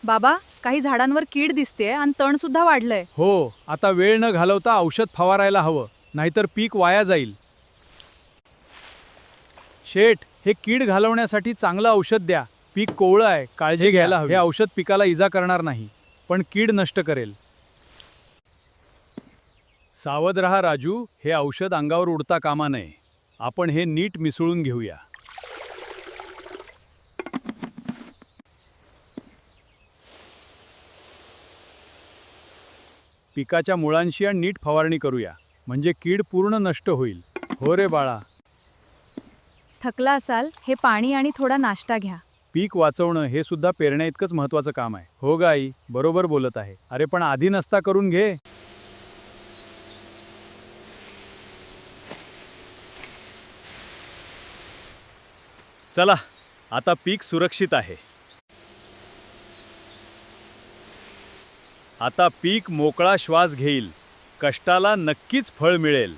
बाबा, काही झाडांवर कीड दिसतेय आणि तण सुद्धा वाढलंय. हो, आता वेळ न घालवता औषध फवारायला हवं, नाहीतर पीक वाया जाईल. शेठ, हे कीड घालवण्यासाठी चांगलं औषध द्या. पीक कोवळं आहे, काळजी घ्यायला हवी. हे औषध पिकाला इजा करणार नाही, पण कीड नष्ट करेल. सावध रहा राजू, हे औषध अंगावर उडता कामा नये. आपण हे नीट मिसळून घेऊया. पिकाच्या मुळांशी नीट फवारणी करूया, म्हणजे कीड पूर्ण नष्ट होईल. हो रे बाळा. थकला असाल, हे पाणी आणि थोडा नाश्ता घ्या. पीक वाचवणं हे सुद्धा पेरण्या इतकंच महत्वाचं काम आहे. हो ग आई, बरोबर बोलत आहे. अरे पण आधी नसता करून घे. चला, आता पीक सुरक्षित आहे. आता पीक मोकळा श्वास घेईल. कष्टाला नक्कीच फळ मिळेल.